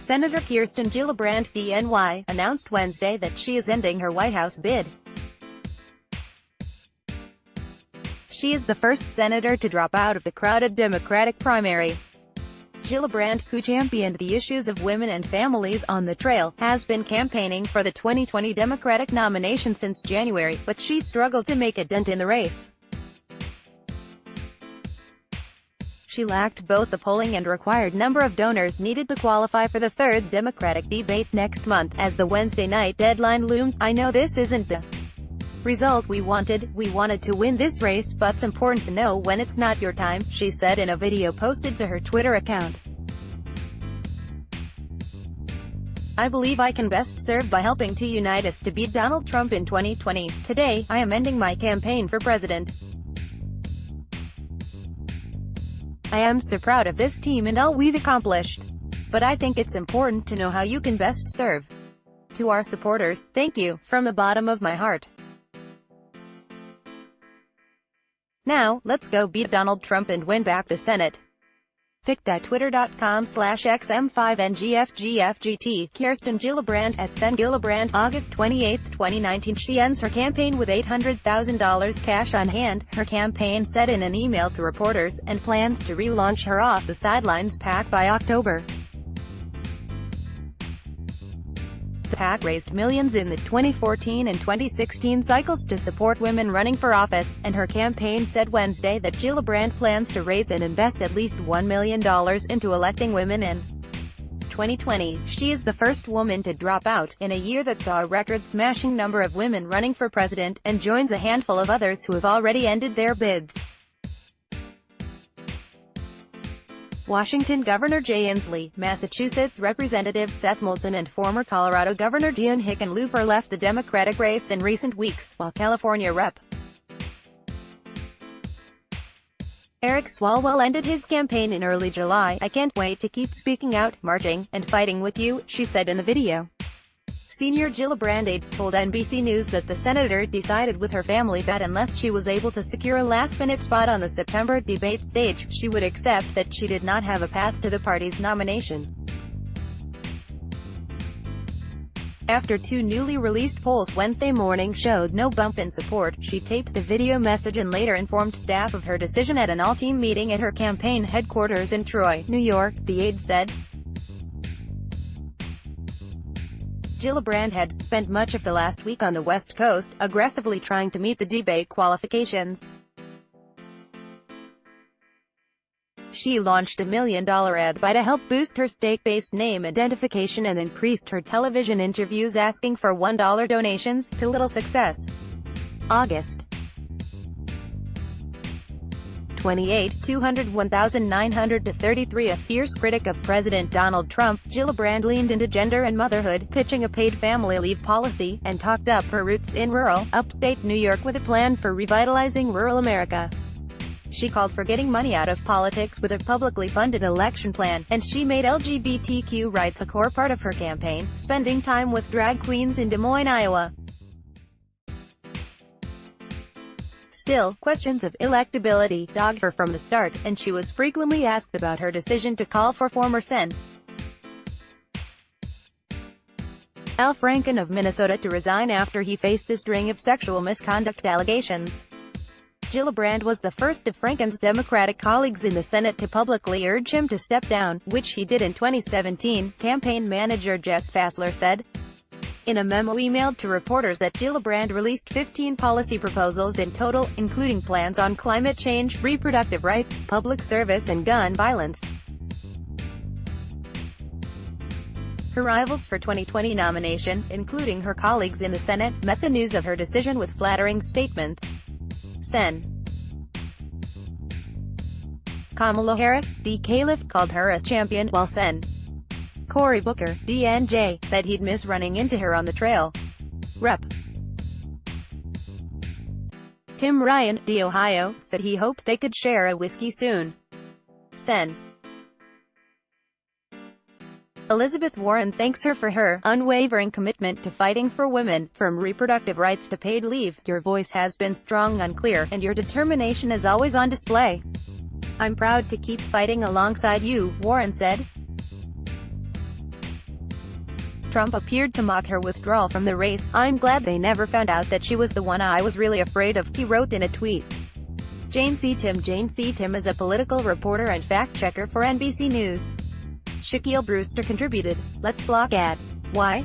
Senator Kirsten Gillibrand, DNY, announced Wednesday that she is ending her White House bid. She is the first senator to drop out of the crowded Democratic primary. Gillibrand, who championed the issues of women and families on the trail, has been campaigning for the 2020 Democratic nomination since January, but she struggled to make a dent in the race. She lacked both the polling and required number of donors needed to qualify for the third Democratic debate next month. As the Wednesday night deadline loomed, "I know this isn't the result we wanted. We wanted to win this race, but it's important to know when it's not your time," she said in a video posted to her Twitter account. "I believe I can best serve by helping to unite us to beat Donald Trump in 2020. Today, I am ending my campaign for president. I am so proud of this team and all we've accomplished. But I think it's important to know how you can best serve. To our supporters, thank you, from the bottom of my heart. Now, let's go beat Donald Trump and win back the Senate." pic.twitter.com/xm5ngfgfgt. Kirsten Gillibrand, @SenGillibrand, August 28, 2019. She ends her campaign with $800,000 cash on hand, her campaign said in an email to reporters, and plans to relaunch her Off the Sidelines PAC by October. The PAC raised millions in the 2014 and 2016 cycles to support women running for office, and her campaign said Wednesday that Gillibrand plans to raise and invest at least $1 million into electing women in 2020. She is the first woman to drop out, in a year that saw a record-smashing number of women running for president, and joins a handful of others who have already ended their bids. Washington Governor Jay Inslee, Massachusetts Representative Seth Moulton and former Colorado Governor John Hickenlooper left the Democratic race in recent weeks, while California Rep. Eric Swalwell ended his campaign in early July. "I can't wait to keep speaking out, marching, and fighting with you," she said in the video. Senior Gillibrand aides told NBC News that the senator decided with her family that unless she was able to secure a last-minute spot on the September debate stage, she would accept that she did not have a path to the party's nomination. After two newly released polls Wednesday morning showed no bump in support, she taped the video message and later informed staff of her decision at an all-team meeting at her campaign headquarters in Troy, New York, the aide said. Gillibrand had spent much of the last week on the West Coast, aggressively trying to meet the debate qualifications. She launched a $1 million ad buy to help boost her state-based name identification and increased her television interviews asking for $1 donations, to little success. August 28, 201,933. A fierce critic of President Donald Trump, Gillibrand leaned into gender and motherhood, pitching a paid family leave policy, and talked up her roots in rural, upstate New York with a plan for revitalizing rural America. She called for getting money out of politics with a publicly funded election plan, and she made LGBTQ rights a core part of her campaign, spending time with drag queens in Des Moines, Iowa. Still, questions of electability dogged her from the start, and she was frequently asked about her decision to call for former Sen. Al Franken of Minnesota to resign after he faced a string of sexual misconduct allegations. Gillibrand was the first of Franken's Democratic colleagues in the Senate to publicly urge him to step down, which he did in 2017, campaign manager Jess Fassler said. In a memo emailed to reporters that Gillibrand released 15 policy proposals in total, including plans on climate change, reproductive rights, public service and gun violence. Her rivals for 2020 nomination, including her colleagues in the Senate, met the news of her decision with flattering statements. Sen. Kamala Harris, D. Califf, called her a champion, while Sen. Cory Booker, DNJ, said he'd miss running into her on the trail. Rep. Tim Ryan, D. Ohio, said he hoped they could share a whiskey soon. Sen. Elizabeth Warren thanks her for her unwavering commitment to fighting for women, from reproductive rights to paid leave. "Your voice has been strong and clear, and your determination is always on display. I'm proud to keep fighting alongside you," Warren said. Trump appeared to mock her withdrawal from the race. "I'm glad they never found out that she was the one I was really afraid of," he wrote in a tweet. Jane C. Tim is a political reporter and fact-checker for NBC News. Shaquille Brewster contributed, "Let's block ads. Why?